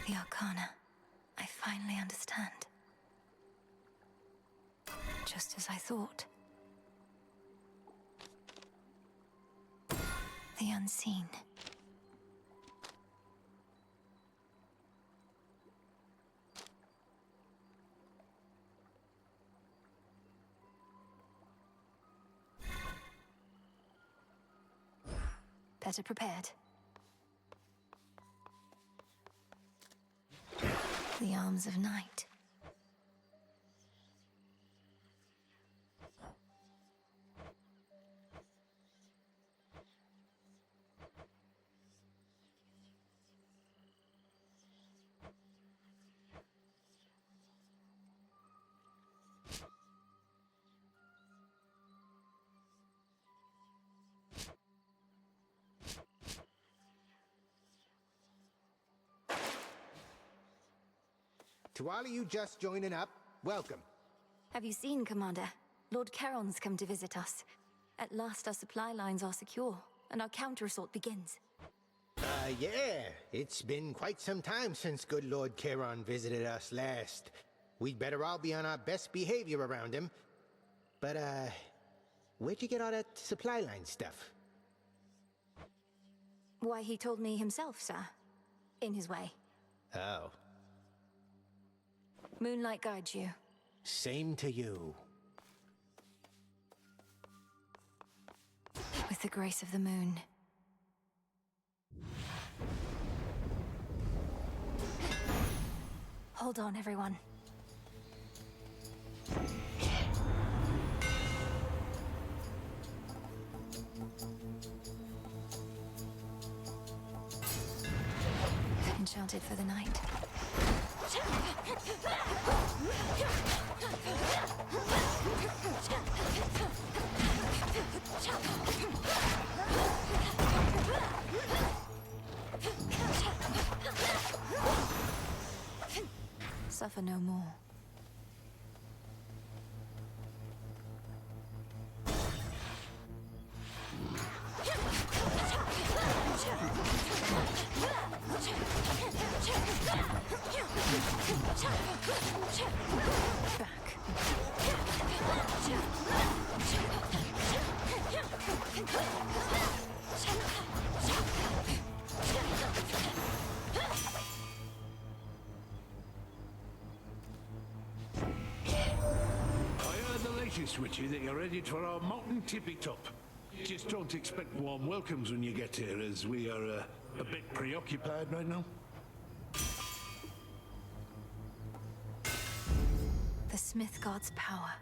The Arcana. I finally understand. Just as I thought. The unseen. Better prepared. The arms of night. To all of you just joining up, welcome. Have you seen, Commander? Lord Charon's come to visit us. At last our supply lines are secure, and our counter-assault begins. Yeah. It's been quite some time since good Lord Charon visited us last. We'd better all be on our best behavior around him. But, where'd you get all that supply line stuff? Why, he told me himself, sir. In his way. Oh. Moonlight guides you. Same to you. With the grace of the moon. Hold on, everyone. Enchanted for the night. Suffer no more. Back. I heard the latest, Witchy, that you're headed for our mountain tippy top. Just don't expect warm welcomes when you get here, as we are a bit preoccupied right now. The Smith God's power.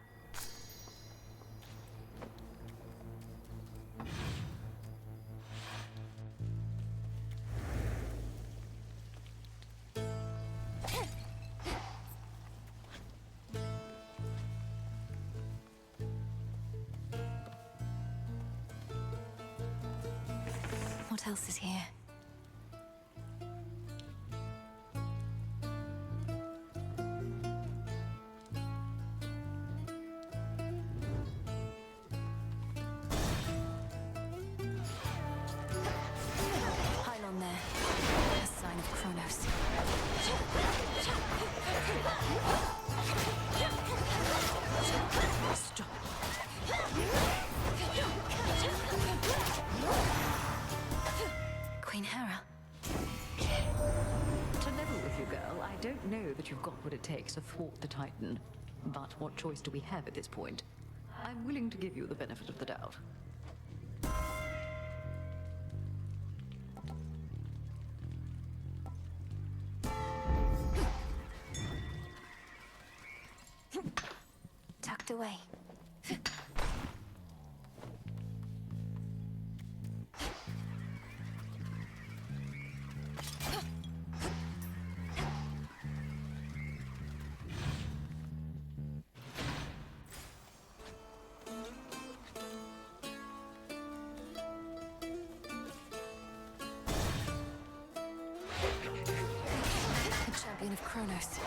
What else is here? Pylon there. A sign of Kronos. Stop. Queen Hera. To level with you, girl, I don't know that you've got what it takes to thwart the Titan. But what choice do we have at this point? I'm willing to give you the benefit of the doubt. Tucked away. Champion of Kronos.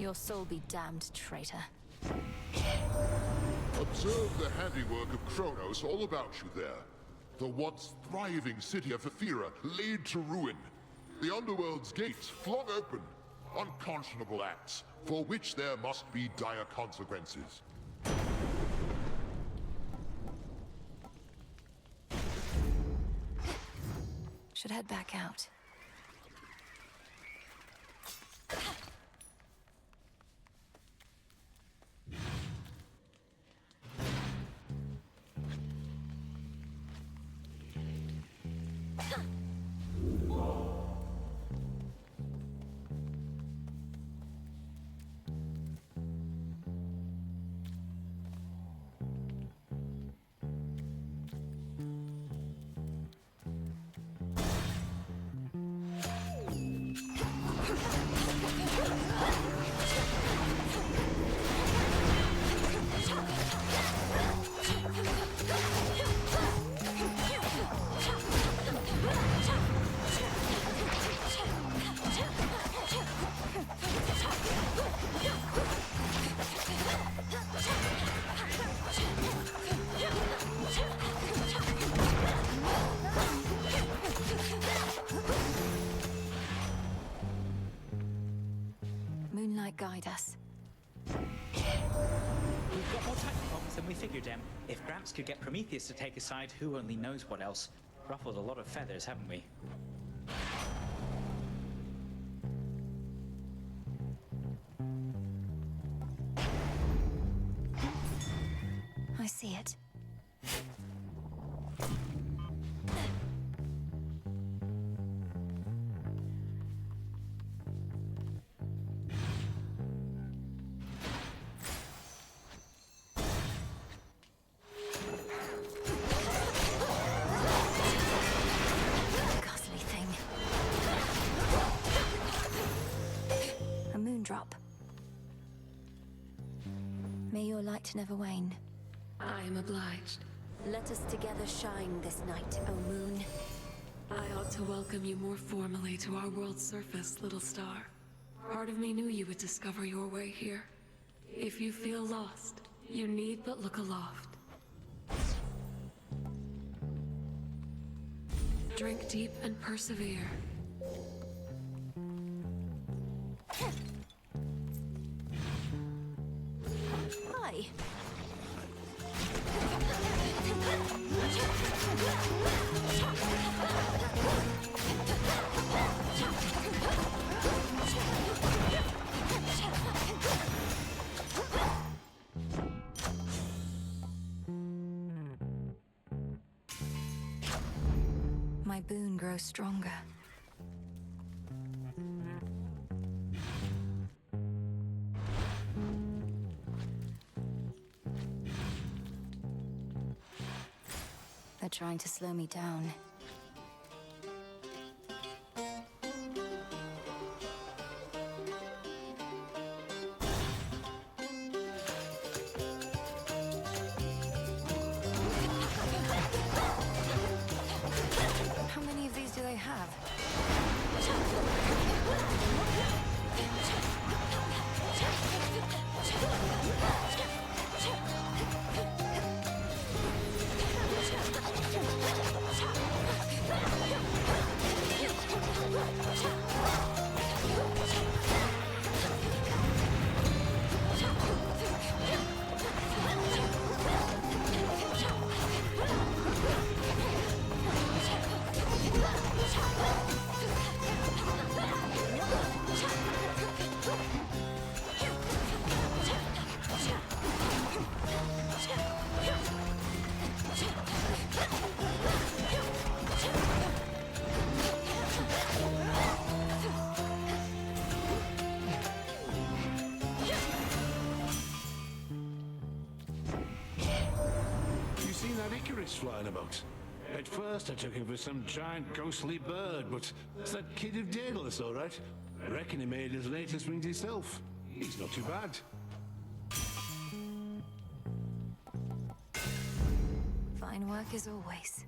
Your soul be damned, traitor. Observe the handiwork of Kronos all about you there. The once thriving city of Ephyra laid to ruin. The underworld's gates flung open. Unconscionable acts, for which there must be dire consequences. Should head back out. Moonlight, guide us. We've got more Titan problems than we figured, Em. If Gramps could get Prometheus to take his side, who only knows what else? Ruffled a lot of feathers, haven't we? I see it. Ghastly thing. A moondrop. May your light never wane. I am obliged. Let us together shine this night, O moon. I ought to welcome you more formally to our world's surface, little star. Part of me knew you would discover your way here. If you feel lost, you need but look aloft. Drink deep and persevere. Hi. My boon grows stronger. They're trying to slow me down. How many of these do they have? You seen that Icarus flying about? At first I took him for some giant ghostly bird, but it's that kid of Daedalus, all right. I reckon he made his latest wings himself. He's not too bad. Fine work as always.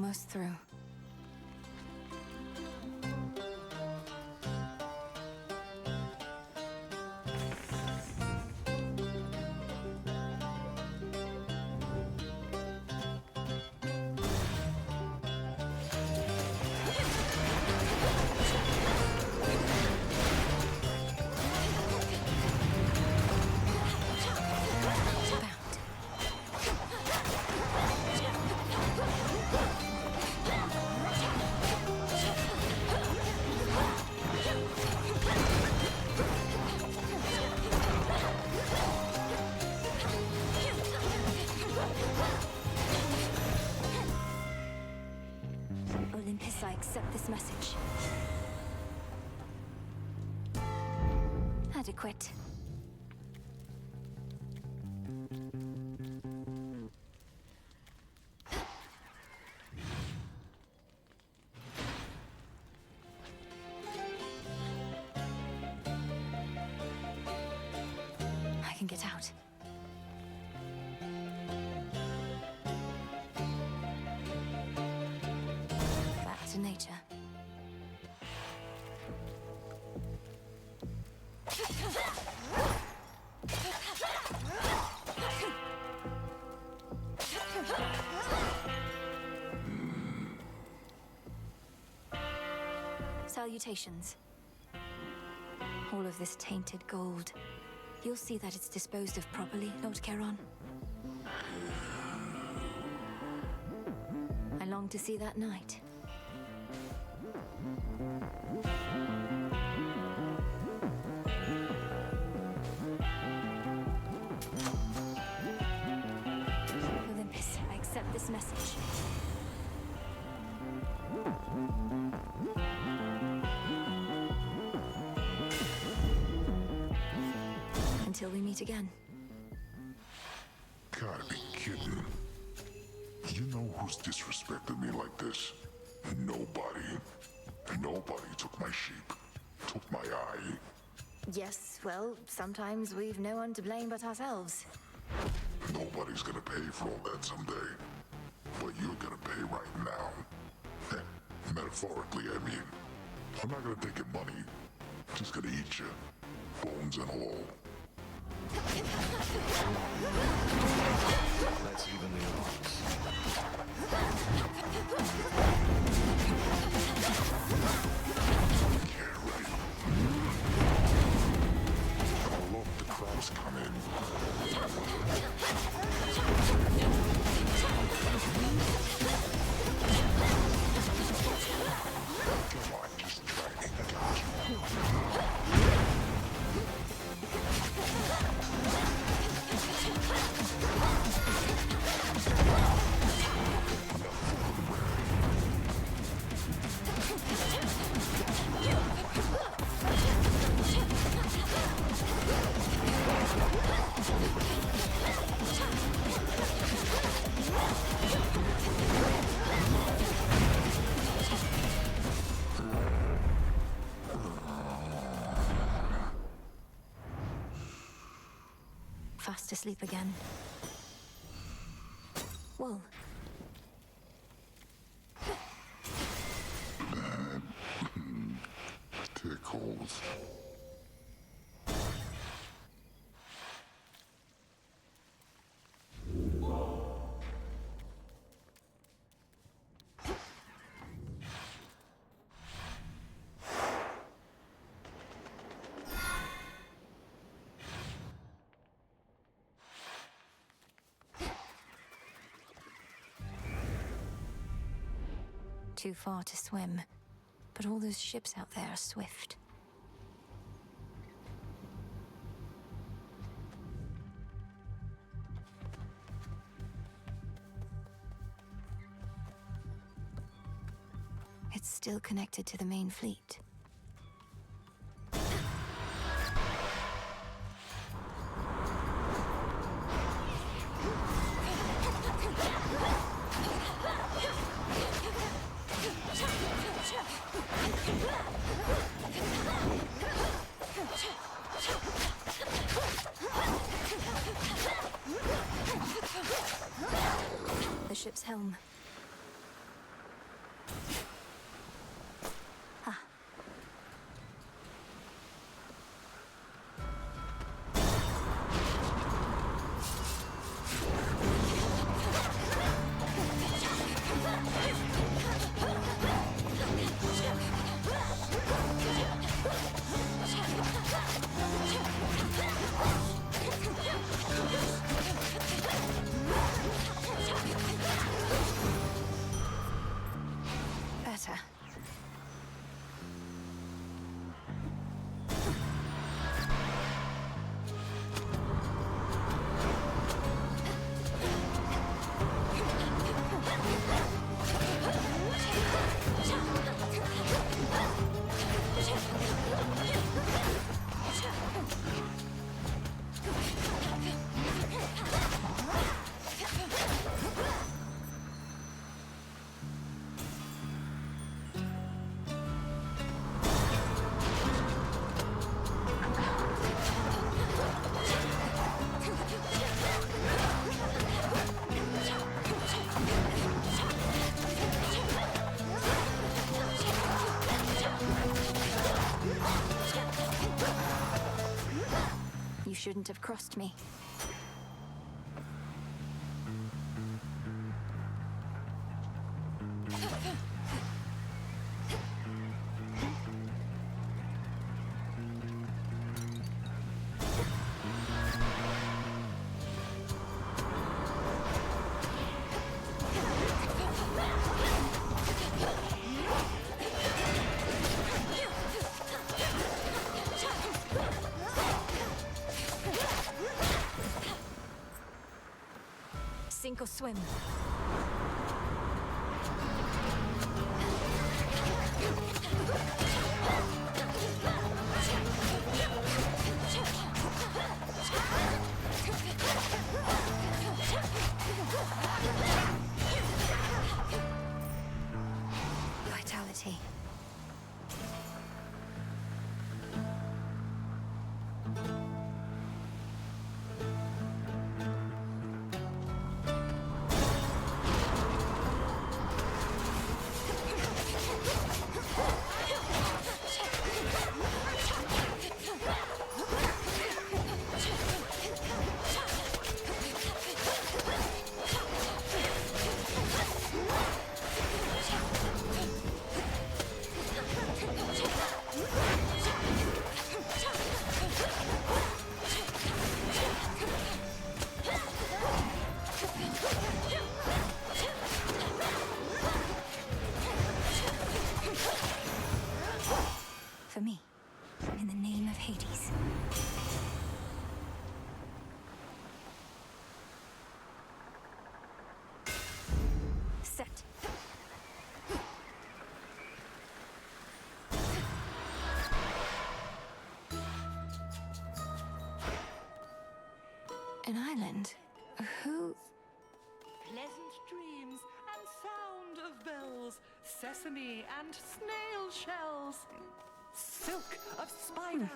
almost through. Olympus, I accept this message. Adequate. I can get out. Back to nature. Salutations. All of this tainted gold. You'll see that it's disposed of properly, Lord Charon. I long to see that night. Olympus, I accept this message. Until we meet again. Gotta be kidding. You know who's disrespected me like this? Nobody. Nobody took my sheep. Took my eye. Yes, well, sometimes we've no one to blame but ourselves. Nobody's gonna pay for all that someday. But you're gonna pay right now. Metaphorically, I mean. I'm not gonna take your money. I'm just gonna eat you. Bones and all. Let's even the odds. Yeah, right. I'll let the crowds come in. Come on, just try it. I got you. Fast asleep again. Well, Tickles. too far to swim, but all those ships out there are swift. It's still connected to the main fleet. The ship's helm. shouldn't have crossed me. Sink or swim. Vitality. For me, in the name of Hades. Set. An island? Who? Pleasant dreams and sound of bells, sesame and snail shells, silk of spider,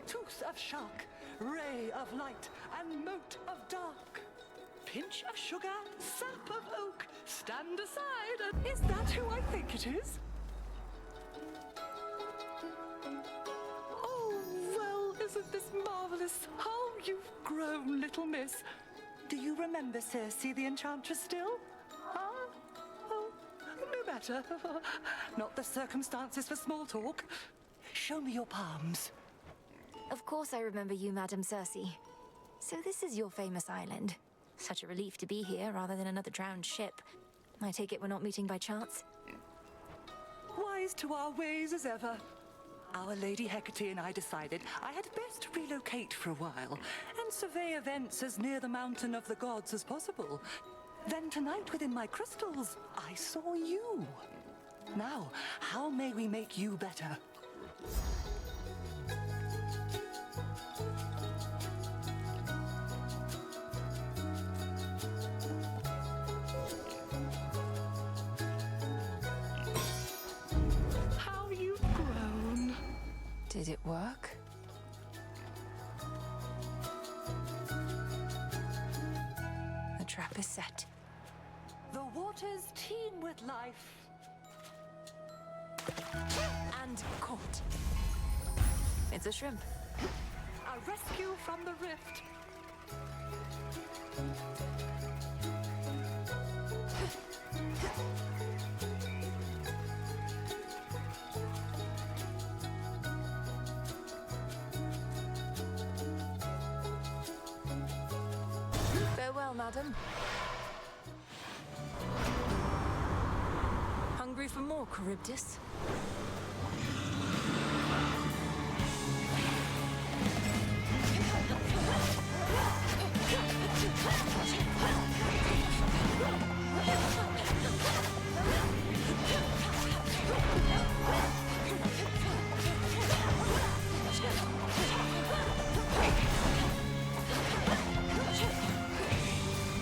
tooth of shark, ray of light and mote of dark, pinch of sugar, sap of oak, stand aside and... Is that who I think it is? Oh, well, isn't this marvelous? How you've grown, little miss. Do you remember Circe the Enchantress still? Huh? Oh, no matter. Not the circumstances for small talk. Show me your palms. Of course I remember you, Madam Circe. So this is your famous island. Such a relief to be here rather than another drowned ship. I take it we're not meeting by chance? Wise to our ways as ever. Our Lady Hecate and I decided I had best relocate for a while and survey events as near the mountain of the gods as possible. Then tonight within my crystals, I saw you. Now, how may we make you better? How you've grown. Did it work? The trap is set. The waters teem with life. And caught. It's a shrimp. A rescue from the rift. Farewell, madam. Hungry for more, Charybdis?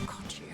Got you.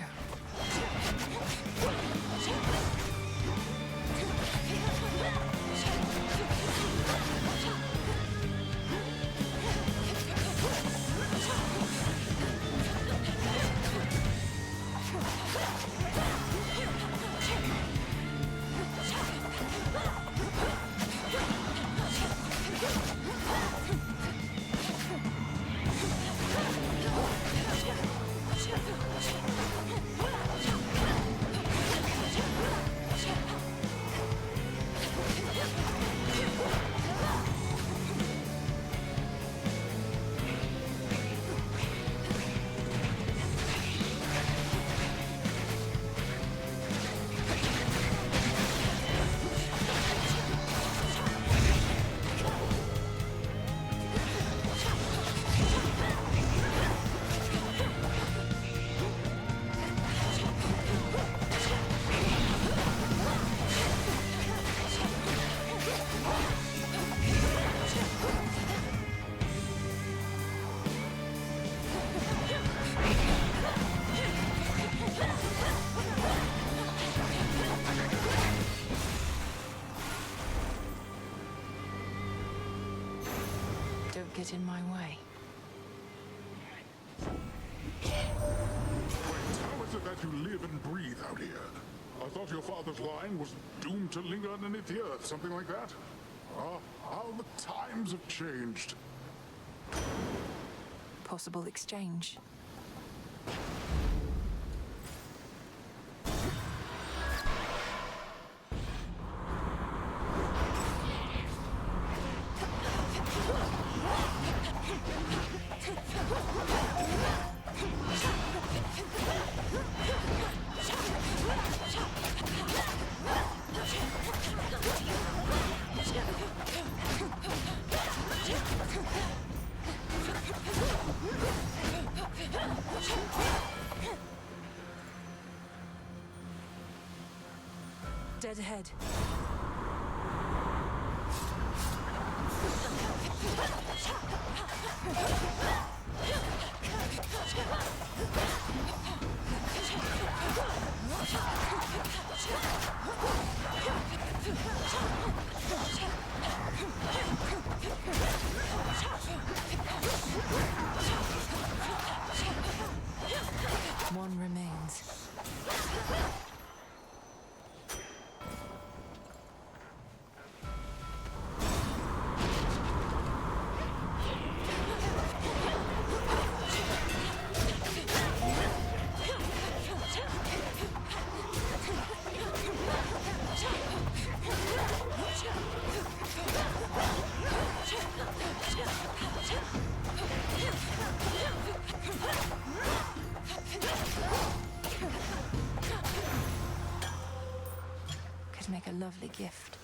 don't get in my way. Wait, how is it that you live and breathe out here? I thought your father's line was doomed to linger underneath the earth, something like that. Ah, how the times have changed. Possible exchange. Dead ahead. One remains. Could make a lovely gift.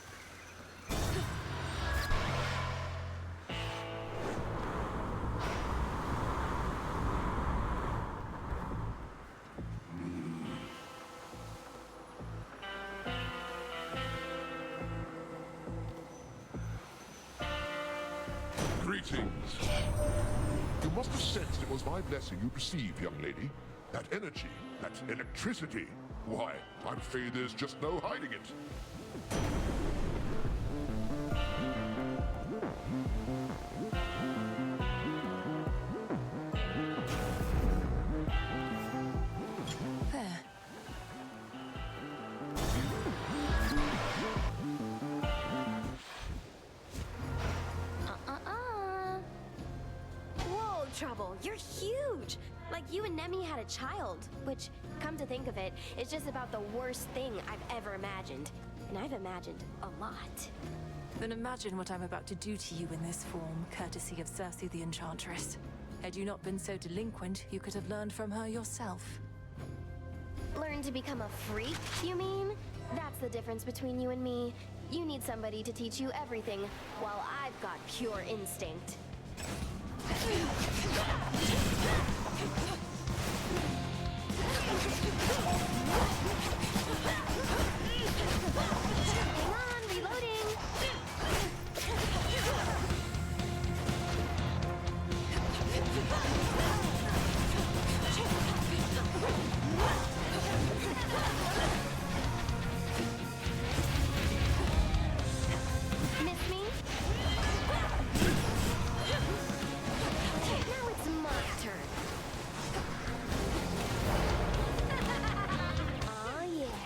Greetings. You must have sensed it was my blessing you received, young lady. That energy, that electricity. Why, I'm afraid there's just no hiding it. There. Whoa, Trouble, you're huge! Like you and Nemi had a child, which, come to think of it, is just about the worst thing I've ever imagined. And I've imagined a lot. Then imagine what I'm about to do to you in this form, courtesy of Circe the Enchantress. Had you not been so delinquent, you could have learned from her yourself. Learn to become a freak, you mean? That's the difference between you and me. You need somebody to teach you everything, while I've got pure instinct. Hang on, reloading! Miss me? Now it's my turn. Oh yeah.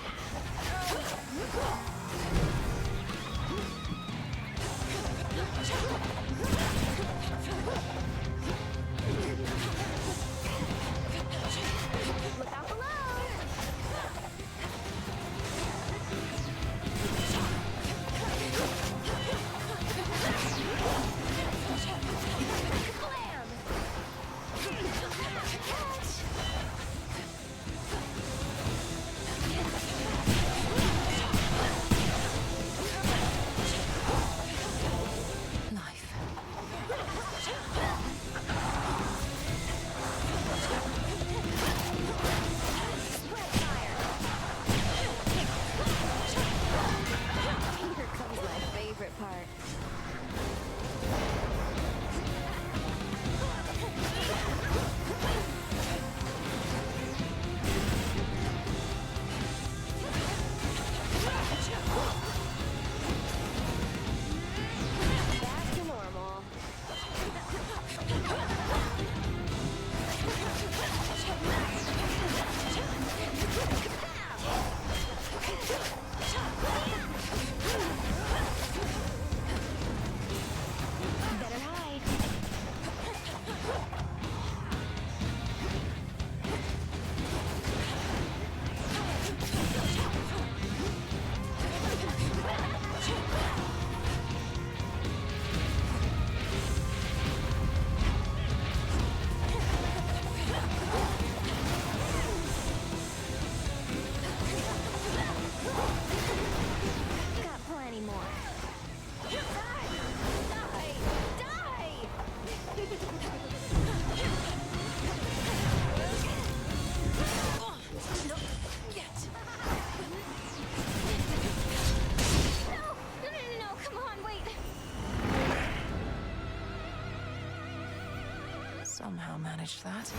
Somehow managed that.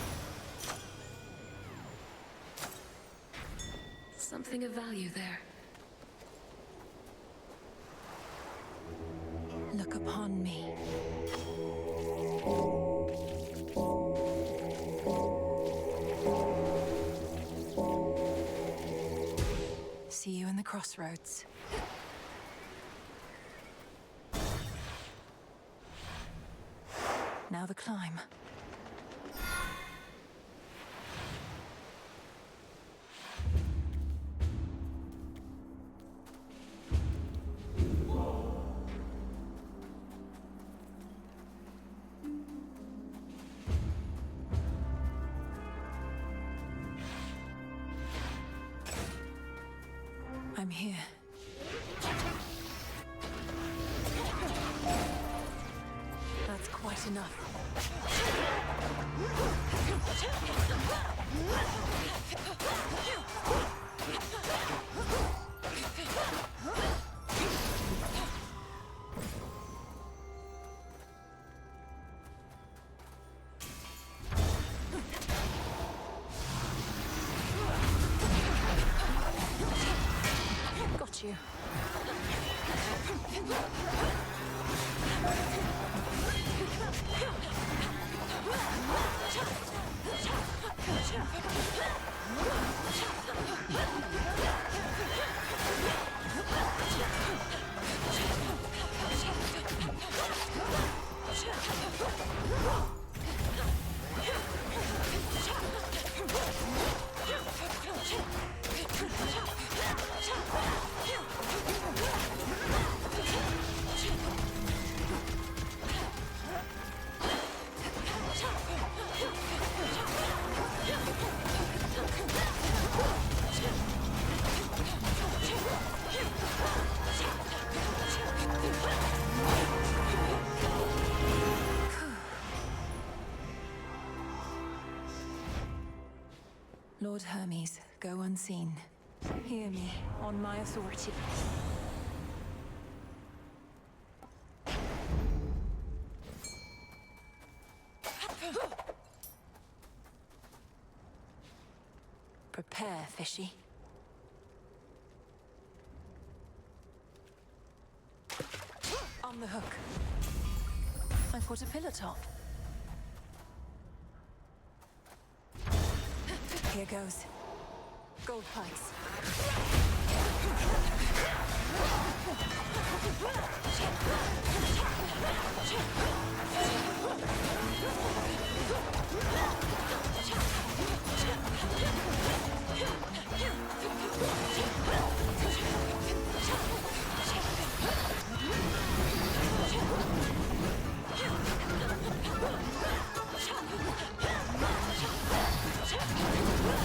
Something of value there. Look upon me. See you in the crossroads. Now the climb. I'm here. That's quite enough. Got you. Lord Hermes, go unseen. Hear me, on my authority. Prepare, fishy. On the hook. I put a pillar top. Here goes. Gold pikes.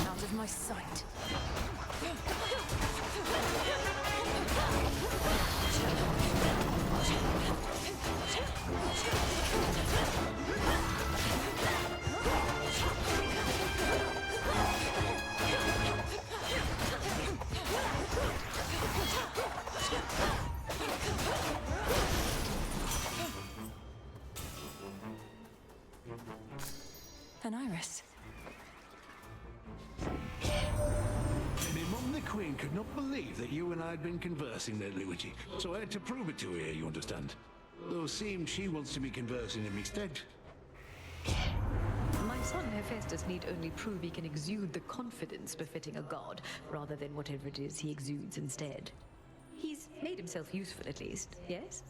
Out of my sight. An iris. My mum, the Queen, could not believe that you and I had been conversing lately, Witchy. So I had to prove it to her, you understand. Though it seems she wants to be conversing in me stead. My son Hephaestus need only prove he can exude the confidence befitting a god, rather than whatever it is he exudes instead. He's made himself useful at least, yes?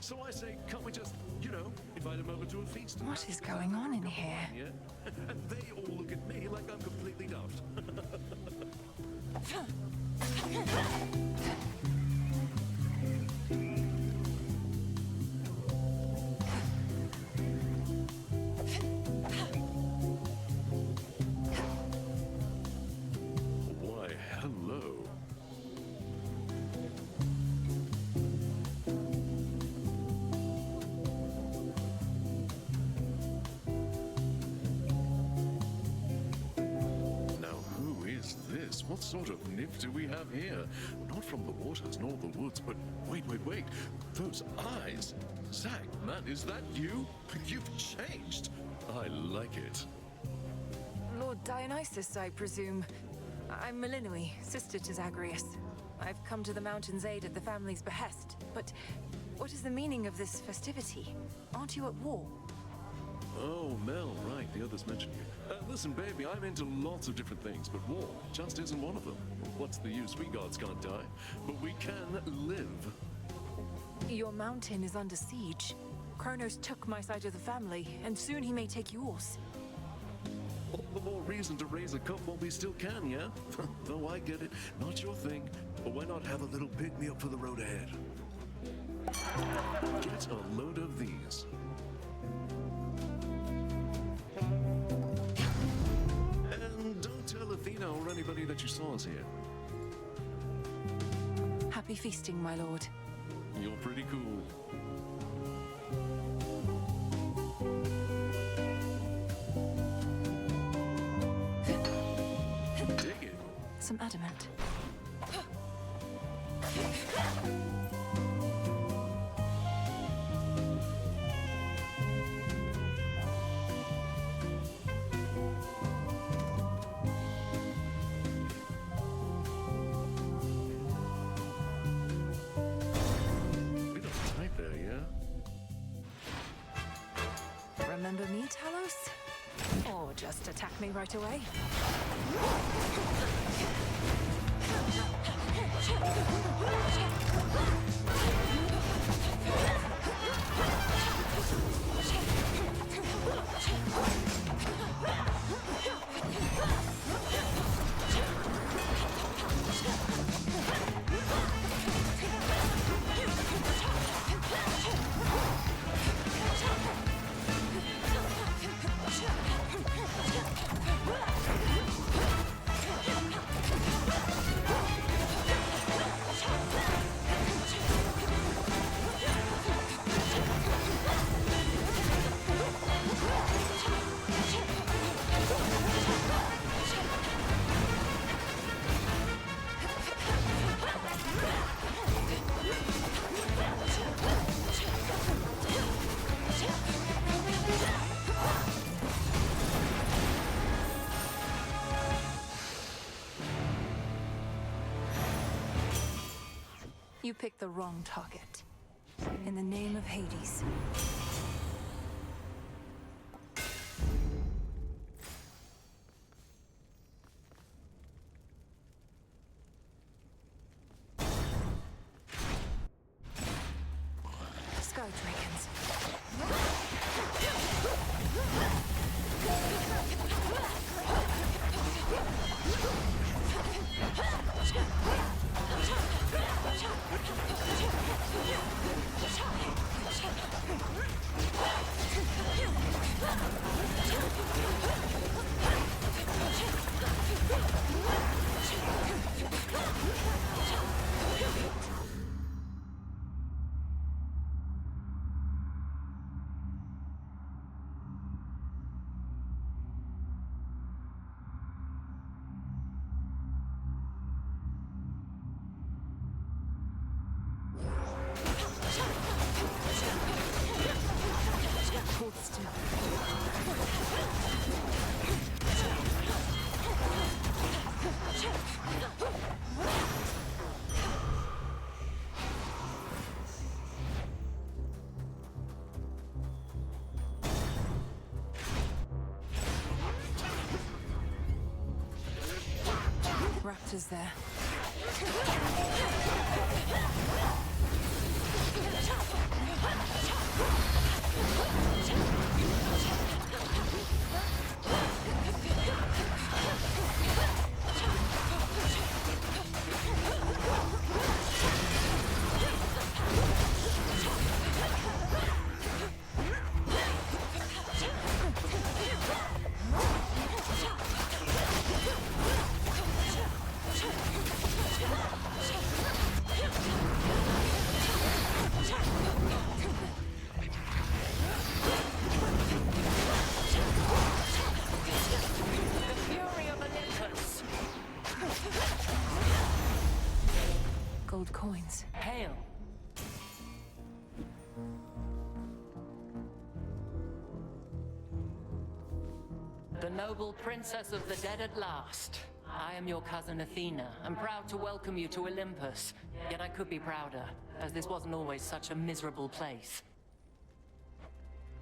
So I say, can't we just, invite them over to a feast? What is going on in here? Yeah? And they all look at me like I'm completely daft. Why, hello. What sort of nymph do we have here? Not from the waters nor the woods, but wait. Those eyes! Zack, man, is that you? You've changed. I like it. Lord Dionysus, I presume. I'm Melinoi, sister to Zagreus. I've come to the mountain's aid at the family's behest, but what is the meaning of this festivity? Aren't you at war? Oh, Mel, right, the others mentioned you. Listen, baby, I'm into lots of different things, but war just isn't one of them. What's the use? We gods can't die, but we can live. Your mountain is under siege. Kronos took my side of the family, and soon he may take yours. All the more reason to raise a cup while we still can, yeah? Though I get it, not your thing. But why not have a little pick-me-up for the road ahead? Get a load of these. And don't tell Athena or anybody that you saw us here. Happy feasting, my lord. You're pretty cool. Dig it. Some adamant. We don't type there, yeah? Remember me, Talos? Or just attack me right away? You picked the wrong target. In the name of Hades. Sky Dragons. Hold still. Raptors there. The noble princess of the dead at last. I am your cousin Athena, and proud to welcome you to Olympus. Yet I could be prouder, as this wasn't always such a miserable place.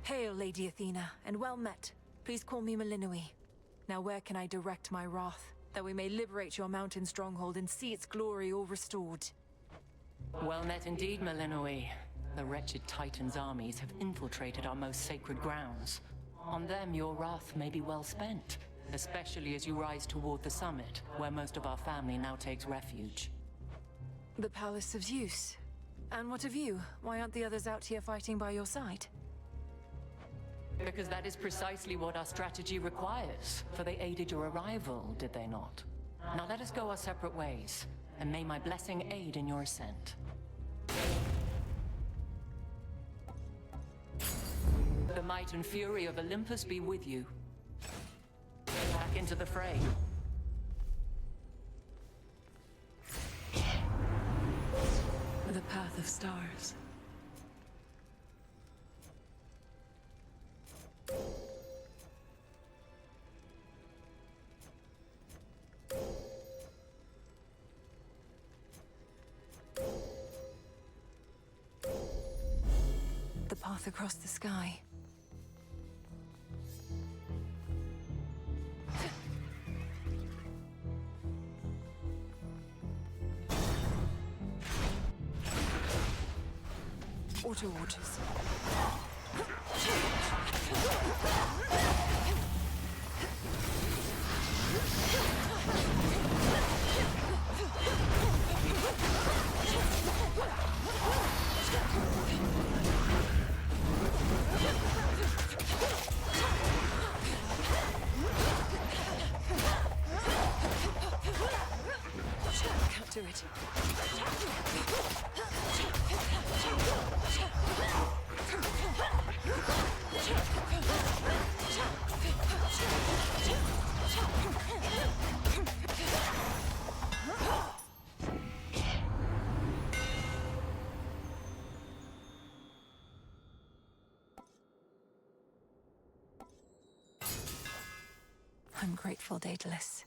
Hail, Lady Athena, and well met. Please call me Melinoi. Now where can I direct my wrath, that we may liberate your mountain stronghold and see its glory all restored? Well met indeed, Melinoi. The wretched Titan's armies have infiltrated our most sacred grounds. On them, your wrath may be well spent, especially as you rise toward the summit, where most of our family now takes refuge. The Palace of Zeus. And what of you? Why aren't the others out here fighting by your side? Because that is precisely what our strategy requires, for they aided your arrival, did they not? Now let us go our separate ways, and may my blessing aid in your ascent. The might and fury of Olympus be with you. Back into the fray. The path of stars. The path across the sky. Auto waters. Can't do it. I'm grateful, Daedalus.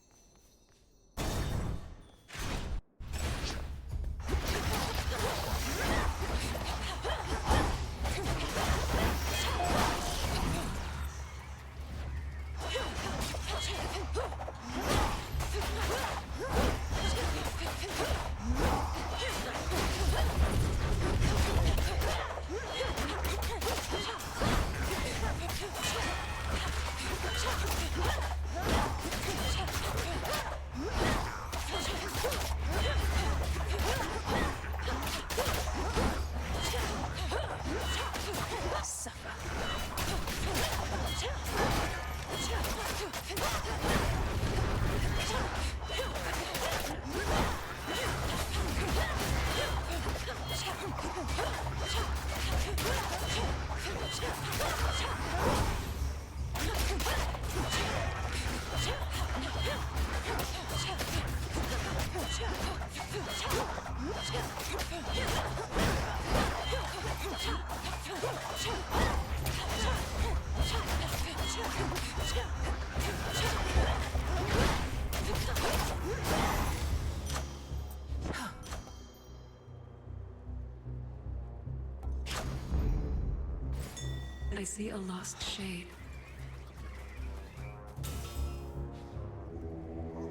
I see a lost shade.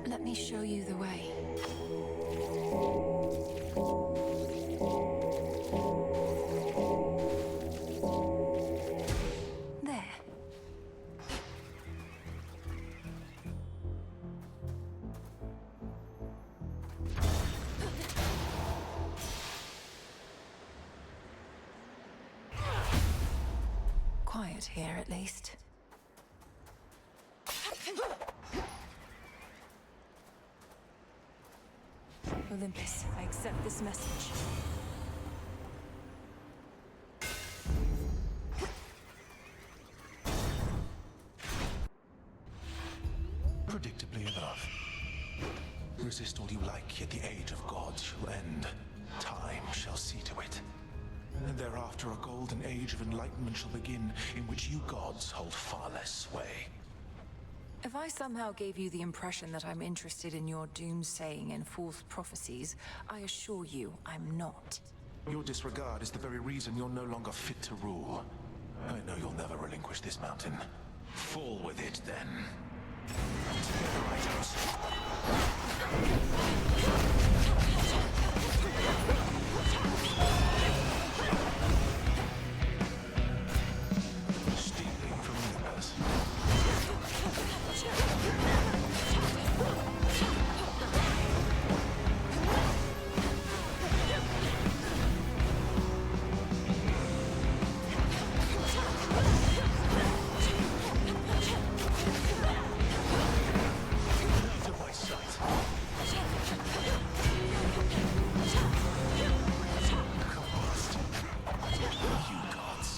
Let me show you the way. There. Quiet here, at least. Olympus, I accept this message. Predictably enough. Resist all you like, yet the age of gods shall end. Time shall see to it. And thereafter a golden age of enlightenment shall begin, in which you gods hold far less sway. If I somehow gave you the impression that I'm interested in your doomsaying and false prophecies, I assure you I'm not. Your disregard is the very reason you're no longer fit to rule. I know you'll never relinquish this mountain. Fall with it, then. Together, stealing from Olympus. Out of my sight. Combust. You gods.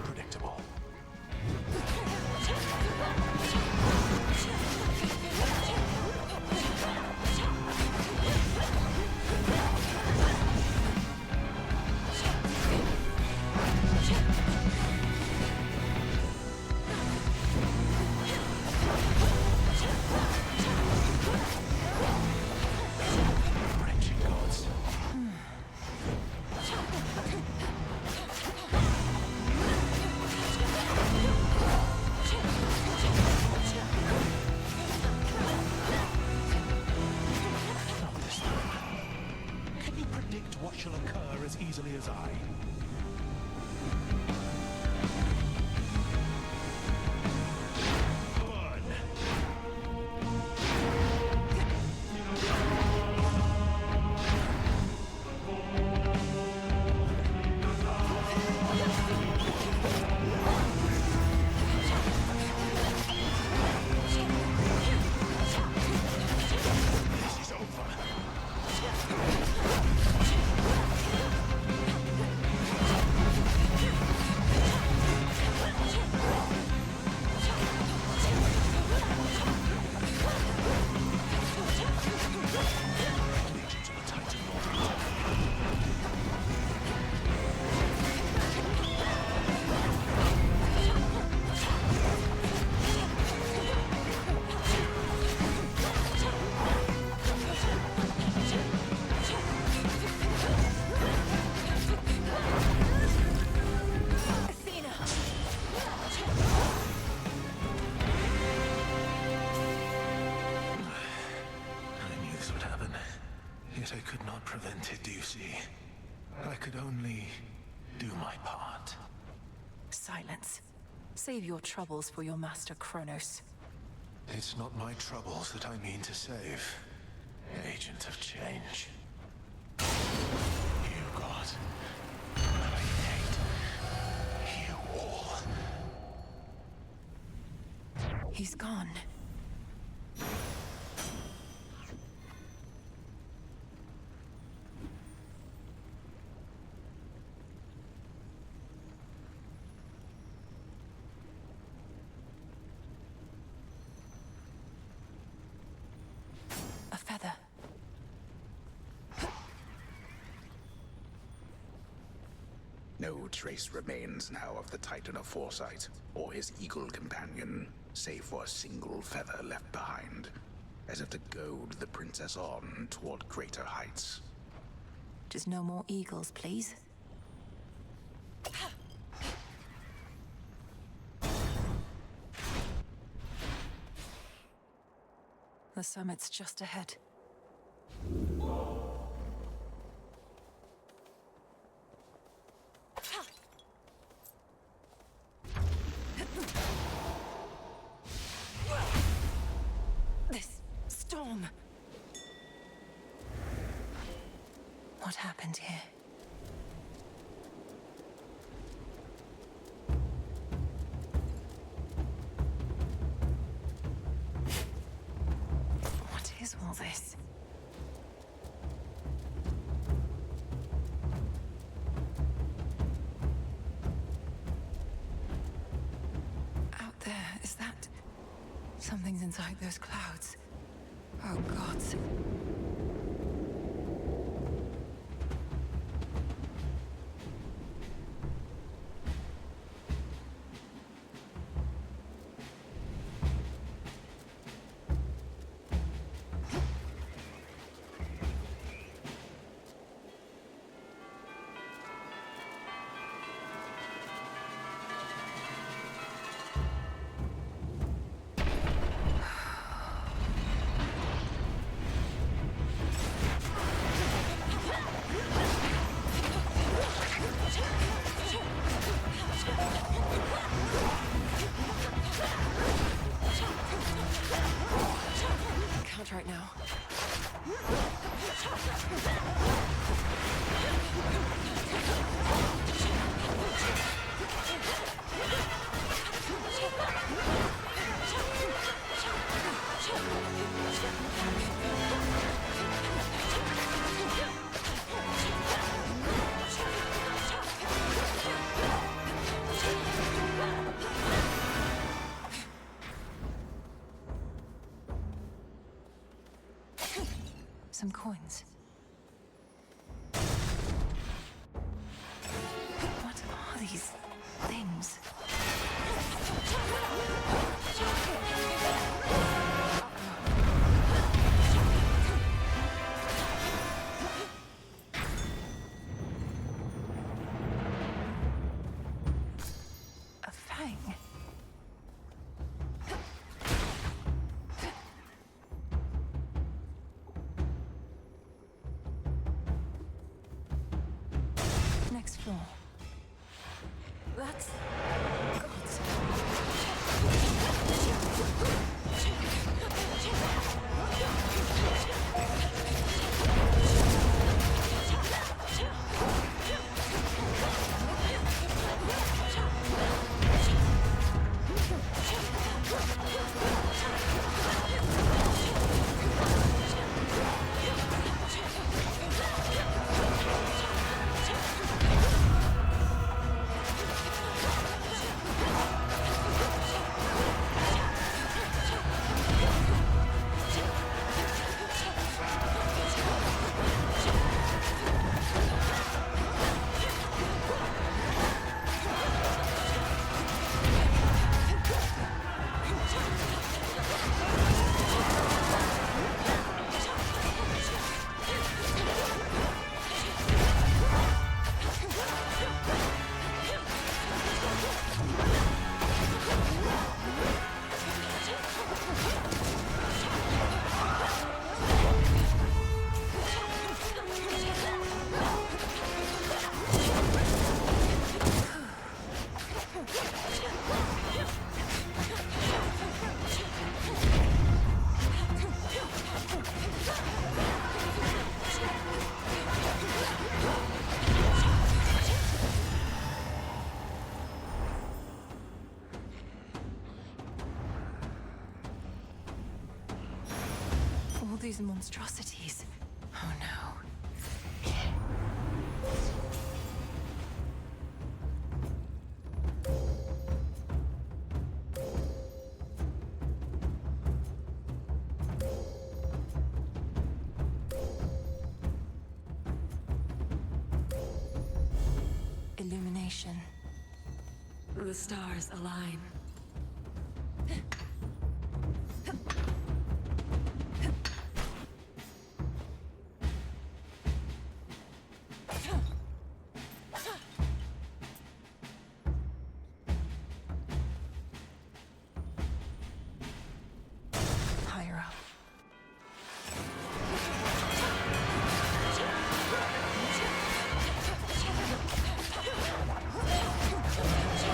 Predictable. Wretched gods. Not this time. Can you predict what shall occur as easily as I? Burn! This is over. Legions of the Titan Lord. Athena! I knew this would happen. Yet I could not prevent it, do you see? I could only do my part. Silence. Save your troubles for your master Kronos. It's not my troubles that I mean to save. Agent of change. You, God. I hate you all. He's gone. A feather. No trace remains now of the Titan of Foresight, or his eagle companion, save for a single feather left behind, as if to goad the princess on toward greater heights. Just no more eagles, please. The summit's just ahead. This storm. What happened here? What is all this? Out there, is that... Something's inside those clouds. Oh, gods. some coins. What are these things? A fang. Next floor. That's God's. All these monstrosities. Oh no. Illumination. The stars align. Higher up.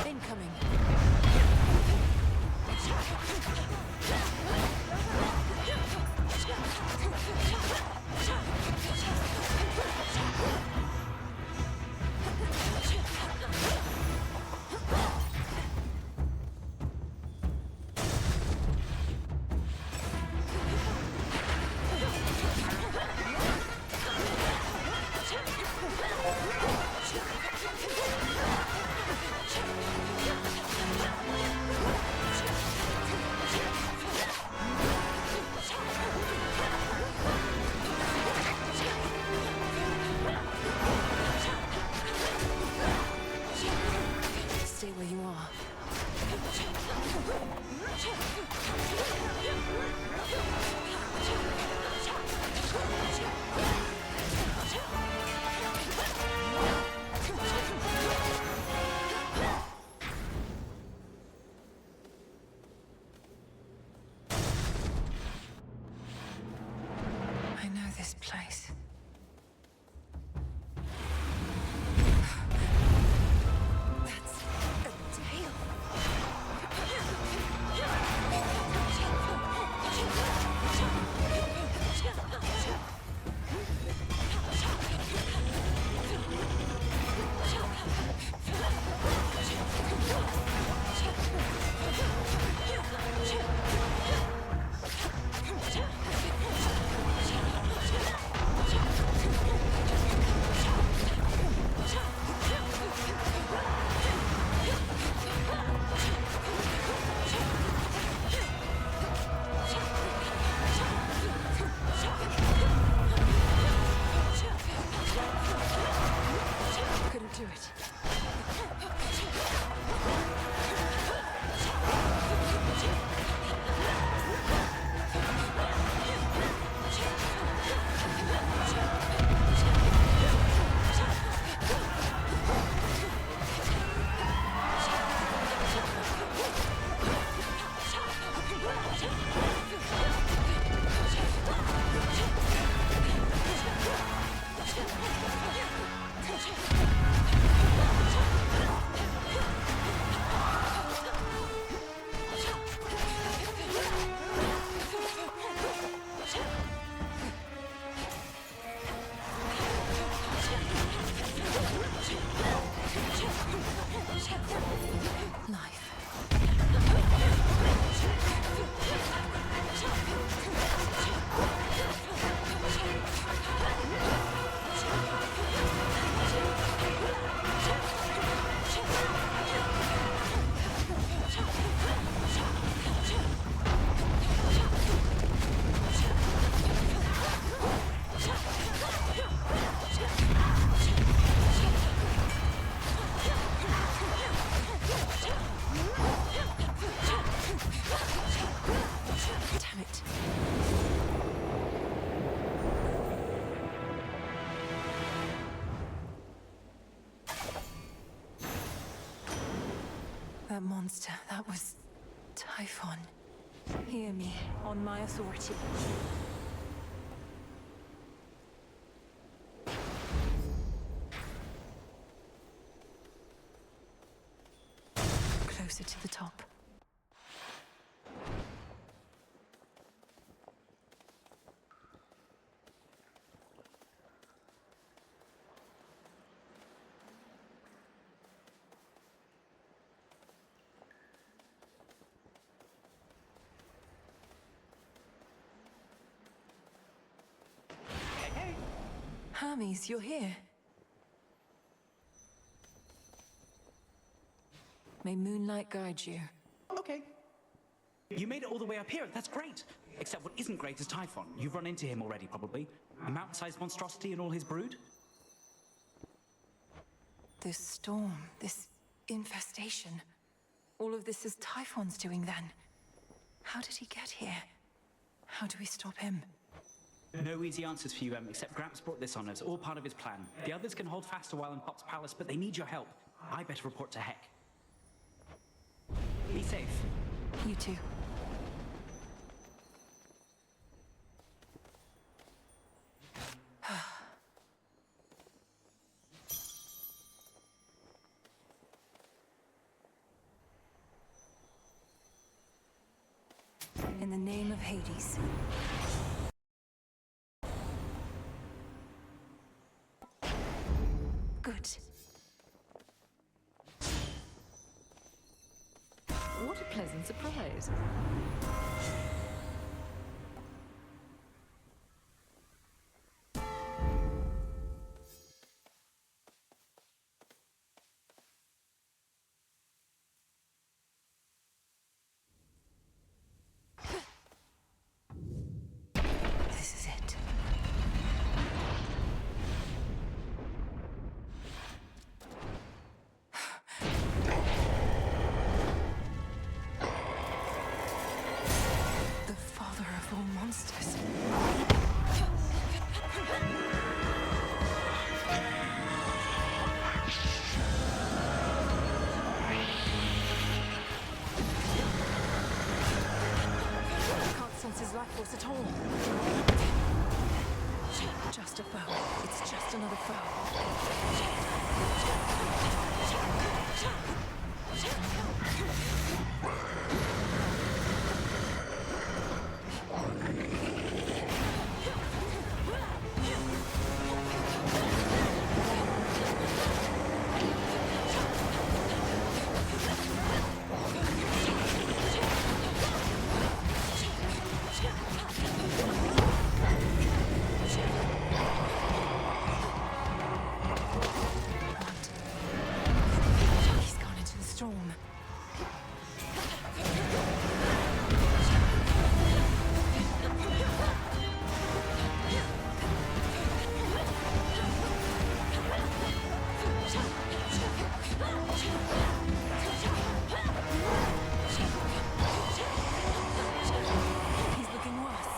Incoming. Stay where you are. that monster. That was Typhon. Hear me, on my authority. Closer to the top. Hermes, you're here. May moonlight guide you. Okay. You made it all the way up here. That's great. Except what isn't great is Typhon. You've run into him already, probably. A mountain-sized monstrosity and all his brood? This storm, this infestation. All of this is Typhon's doing then. How did he get here? How do we stop him? No easy answers for you, except Gramps brought this on us, all part of his plan. The others can hold fast a while in Pop's palace, but they need your help. I better report to Heck. Be safe. You too. In the name of Hades. Good. What a pleasant surprise. This is it. The father of all monsters. I can't sense his life force at all. Just a foe. It's just another He's gone into the storm. He's looking worse.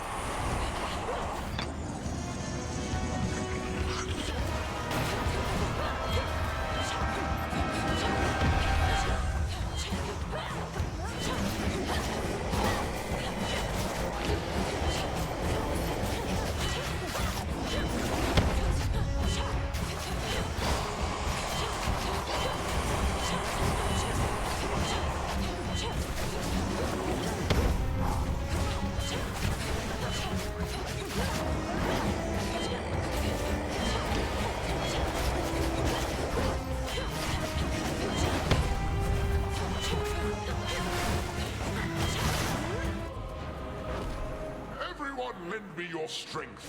Everyone lend me your strength.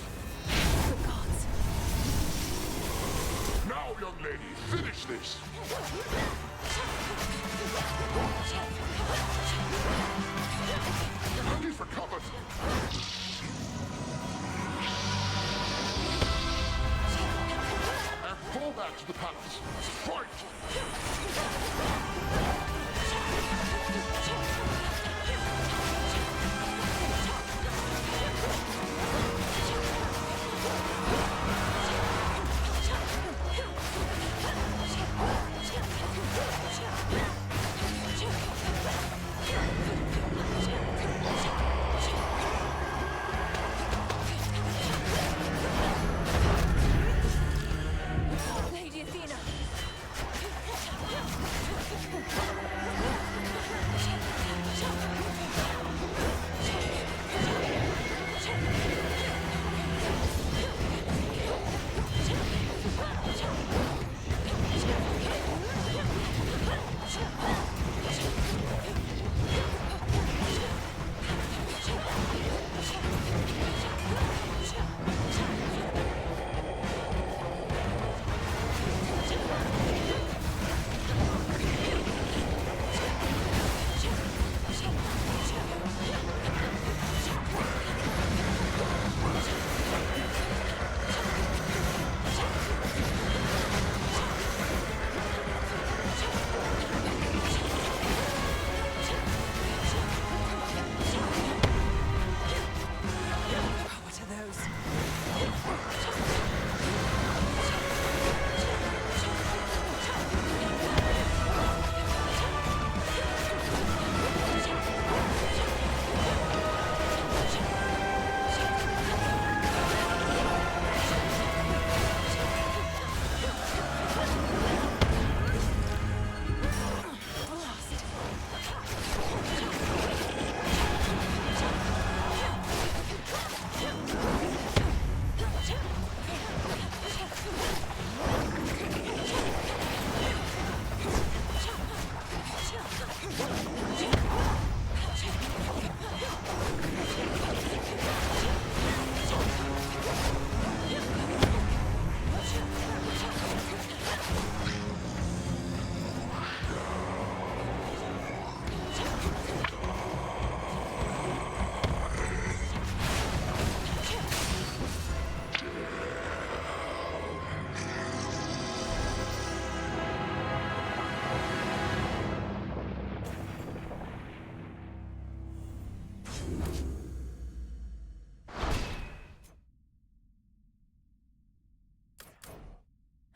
The gods. Now, young lady, finish this. He's recovered. And fall back to the palace. Fight!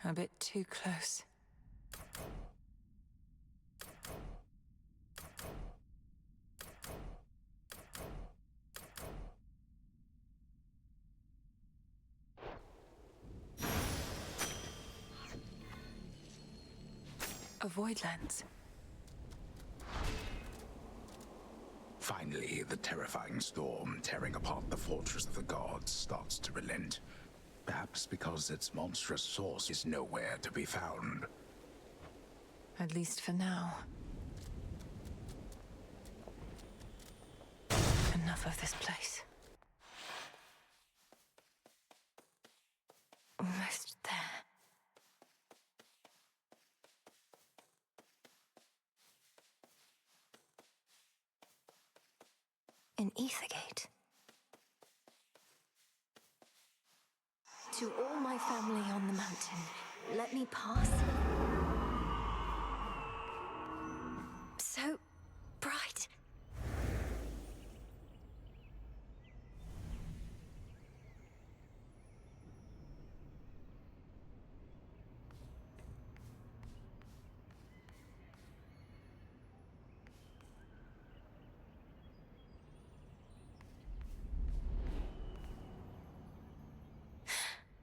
A bit too close. A Voidlands. Finally, the terrifying storm tearing apart the fortress of the gods starts to relent. Perhaps because its monstrous source is nowhere to be found. At least for now. Enough of this place. Almost there. In Ethergate. To all my family on the mountain, let me pass. So bright.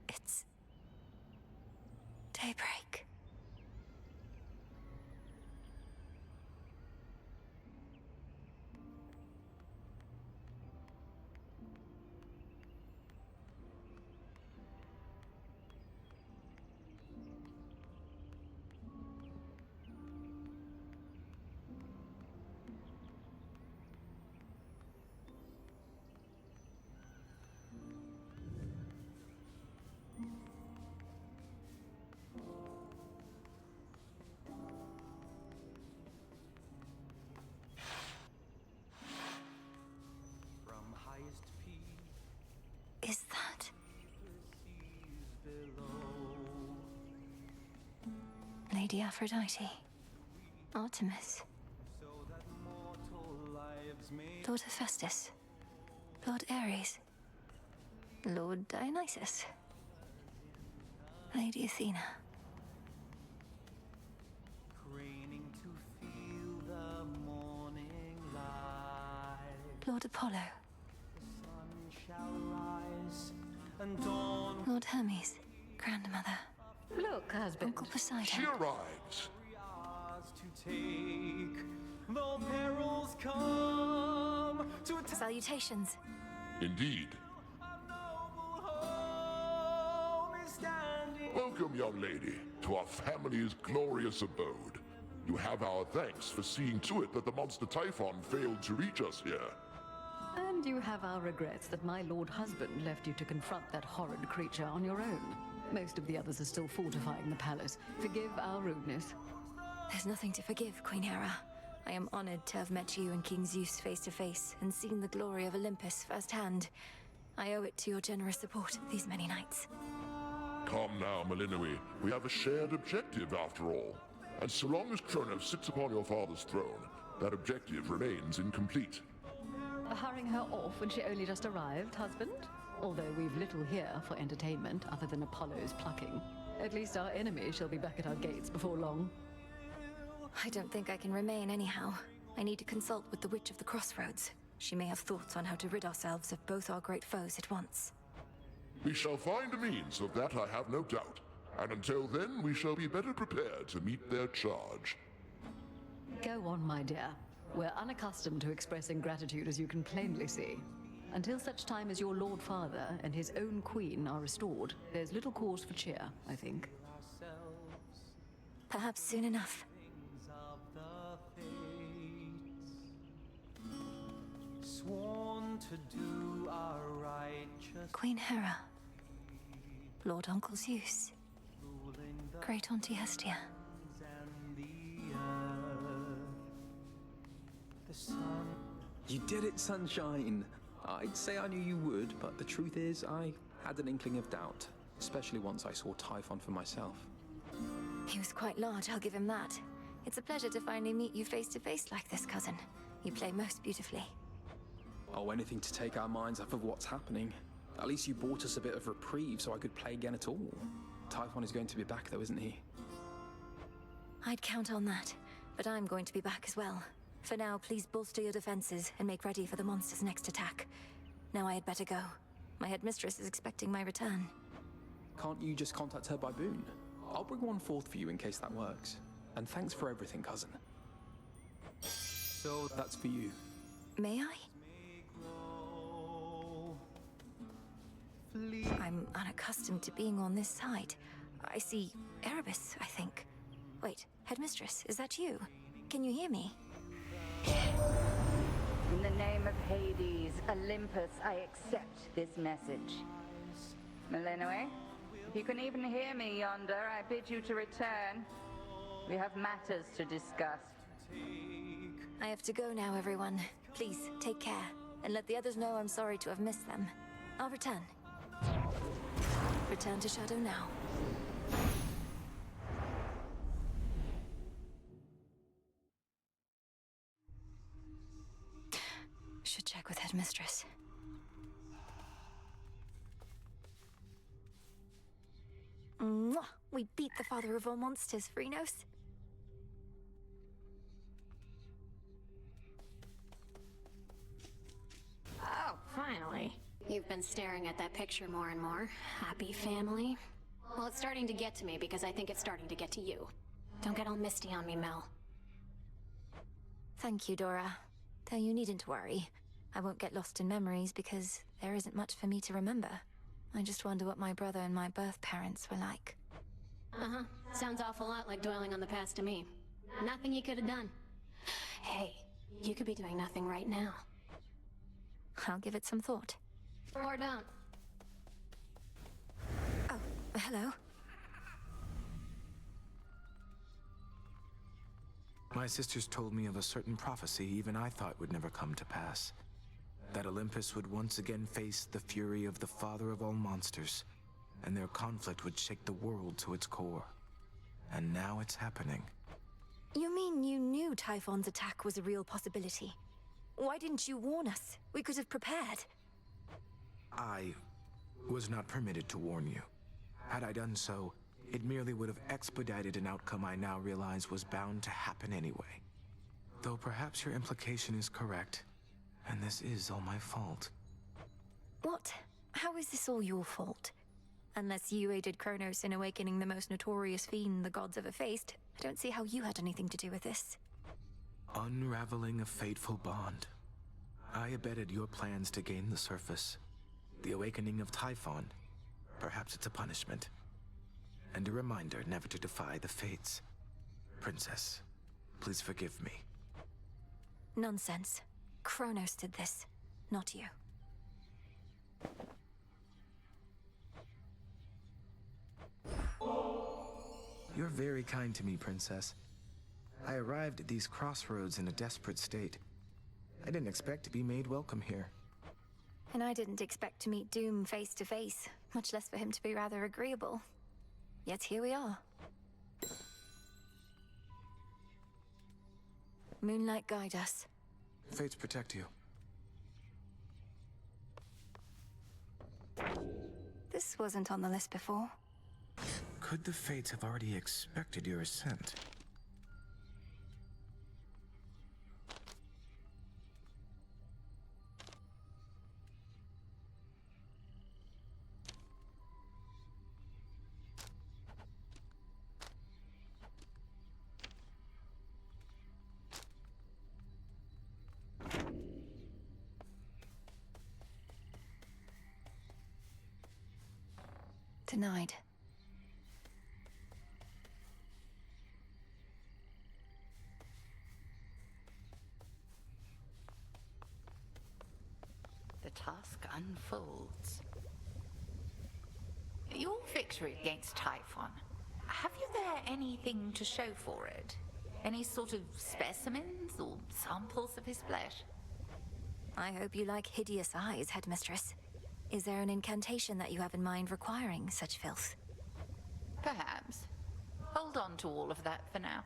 It's daybreak. Is that Lady Aphrodite? Artemis? Lord Hephaestus? Lord Ares? Lord Dionysus? Lady Athena? Lord Apollo? Lord Hermes? Grandmother? Look, husband. Uncle Poseidon? She arrives. Salutations. Indeed. Welcome, young lady, to our family's glorious abode. You have our thanks for seeing to it that the monster Typhon failed to reach us here. And you have our regrets that my lord husband left you to confront that horrid creature on your own. Most of the others are still fortifying the palace. Forgive our rudeness. There's nothing to forgive, Queen Hera. I am honored to have met you and King Zeus face to face and seen the glory of Olympus firsthand. I owe it to your generous support these many nights. Come now, Melinoe. We have a shared objective after all. And so long as Kronos sits upon your father's throne, that objective remains incomplete. Hurrying her off when she only just arrived, husband? Although we've little here for entertainment other than Apollo's plucking. At least our enemy shall be back at our gates before long. I don't think I can remain anyhow. I need to consult with the Witch of the Crossroads. She may have thoughts on how to rid ourselves of both our great foes at once. We shall find a means of that, I have no doubt. And until then, we shall be better prepared to meet their charge. Go on, my dear. We're unaccustomed to expressing gratitude, as you can plainly see. Until such time as your Lord Father and his own queen are restored, there's little cause for cheer, I think. Perhaps soon enough. Queen Hera. Lord Uncle Zeus. Great Auntie Hestia. You did it, Sunshine! I'd say I knew you would, but the truth is, I had an inkling of doubt, especially once I saw Typhon for myself. He was quite large, I'll give him that. It's a pleasure to finally meet you face to face like this, cousin. You play most beautifully. Oh, anything to take our minds off of what's happening. At least you bought us a bit of reprieve so I could play again at all. Typhon is going to be back though, isn't he? I'd count on that, but I'm going to be back as well. For now, please bolster your defenses and make ready for the monster's next attack. Now I had better go. My headmistress is expecting my return. Can't you just contact her by boon? I'll bring one forth for you in case that works. And thanks for everything, cousin. So that's for you. May I? I'm unaccustomed to being on this side. I see Erebus, I think. Wait, headmistress, is that you? Can you hear me? In the name of Hades, Olympus, I accept this message. Melinoe, if you can even hear me yonder, I bid you to return. We have matters to discuss. I have to go now, everyone. Please, take care, and let the others know I'm sorry to have missed them. I'll return. Return to Shadow now. Should check with headmistress. Mwah! We beat the father of all monsters, Phrynos. Oh, finally. You've been staring at that picture more and more. Happy family? Well, it's starting to get to me because I think it's starting to get to you. Don't get all misty on me, Mel. Thank you, Dora. Though you needn't worry. I won't get lost in memories because there isn't much for me to remember. I just wonder what my brother and my birth parents were like. Uh-huh. Sounds awful lot like dwelling on the past to me. Nothing you could have done. Hey, you could be doing nothing right now. I'll give it some thought. Or don't. Oh, hello. My sisters told me of a certain prophecy even I thought would never come to pass. That Olympus would once again face the fury of the father of all monsters, and their conflict would shake the world to its core. And now it's happening. You mean you knew Typhon's attack was a real possibility? Why didn't you warn us? We could have prepared. I was not permitted to warn you. Had I done so, it merely would have expedited an outcome I now realize was bound to happen anyway. Though perhaps your implication is correct, and this is all my fault. What? How is this all your fault? Unless you aided Kronos in awakening the most notorious fiend the gods ever faced, I don't see how you had anything to do with this. Unraveling a fateful bond. I abetted your plans to gain the surface. The awakening of Typhon. Perhaps it's a punishment. And a reminder never to defy the fates. Princess, please forgive me. Nonsense. Kronos did this, not you. You're very kind to me, Princess. I arrived at these crossroads in a desperate state. I didn't expect to be made welcome here. And I didn't expect to meet Doom face to face, much less for him to be rather agreeable. Yet here we are. Moonlight guide us. Fates protect you. This wasn't on the list before. Could the fates have already expected your ascent? Denied. The task unfolds. Your victory against Typhon. Have you there anything to show for it? Any sort of specimens or samples of his flesh? I hope you like hideous eyes, headmistress. Is there an incantation that you have in mind requiring such filth? Perhaps. Hold on to all of that for now.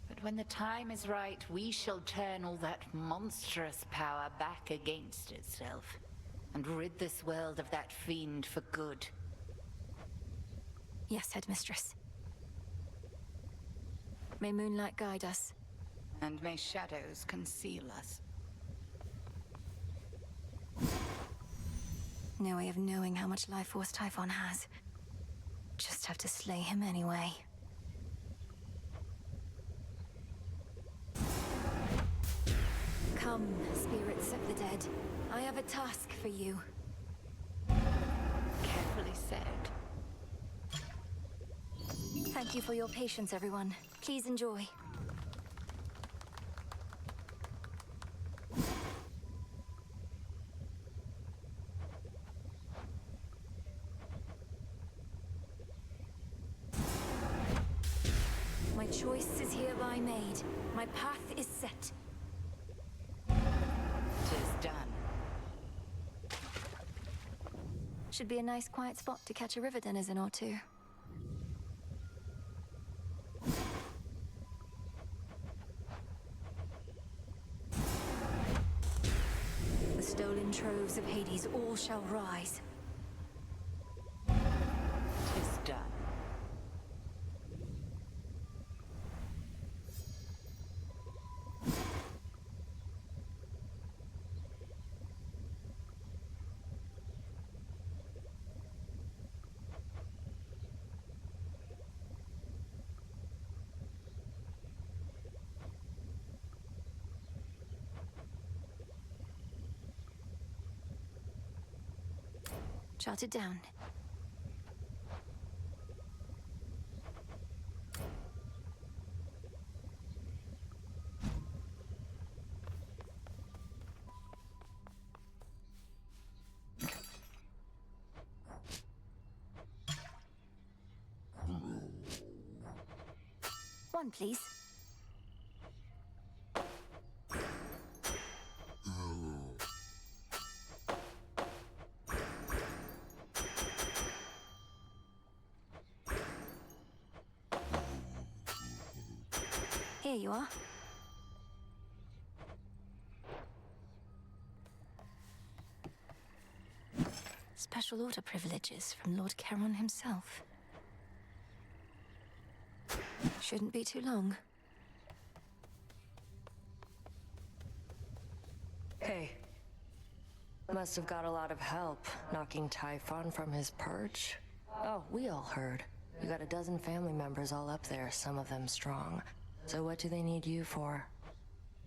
But when the time is right, we shall turn all that monstrous power back against itself, and rid this world of that fiend for good. Yes, Headmistress. May moonlight guide us. And may shadows conceal us. No way of knowing how much life force Typhon has. Just have to slay him anyway. Come, spirits of the dead. I have a task for you. Carefully said. Thank you for your patience, everyone. Please enjoy. My choice is hereby made. My path is set. 'Tis done. Should be a nice quiet spot to catch a river denizen or two. The stolen troves of Hades all shall rise. 'Tis done. Jot it down. One, please. Here you are. Special order privileges from Lord Charon himself. Shouldn't be too long. Hey. Must have got a lot of help knocking Typhon from his perch. Oh, we all heard. You got a dozen family members all up there, some of them strong. So what do they need you for?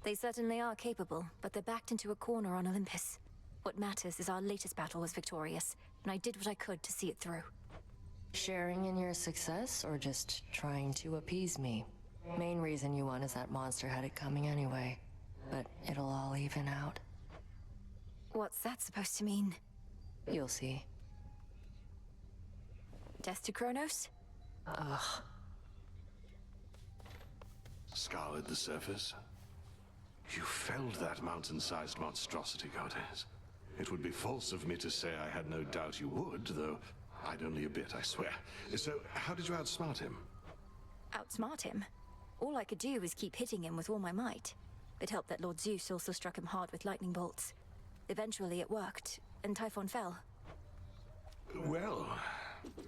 They certainly are capable, but they're backed into a corner on Olympus. What matters is our latest battle was victorious, and I did what I could to see it through. Sharing in your success, or just trying to appease me? Main reason you won is that monster had it coming anyway. But it'll all even out. What's that supposed to mean? You'll see. Death to Kronos? Ugh. Scoured the surface. You felled that mountain-sized monstrosity, Goddess. It would be false of me to say I had no doubt you would, though I'd only a bit, I swear. So, how did you outsmart him? Outsmart him? All I could do was keep hitting him with all my might. It helped that Lord Zeus also struck him hard with lightning bolts. Eventually it worked, and Typhon fell. Well,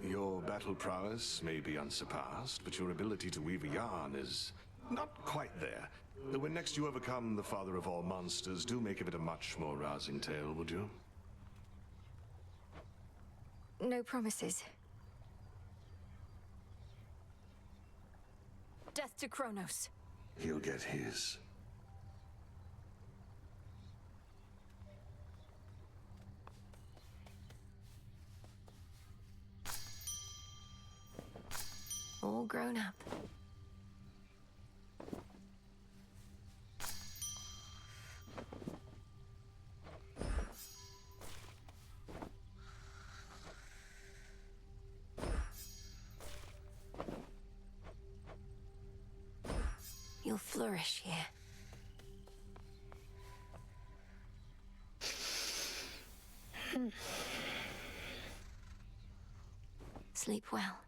your battle prowess may be unsurpassed, but your ability to weave a yarn is not quite there. When next you overcome the father of all monsters, do make of it a much more rousing tale, would you? No promises. Death to Kronos. He'll get his. All grown up. You'll flourish here. Sleep well.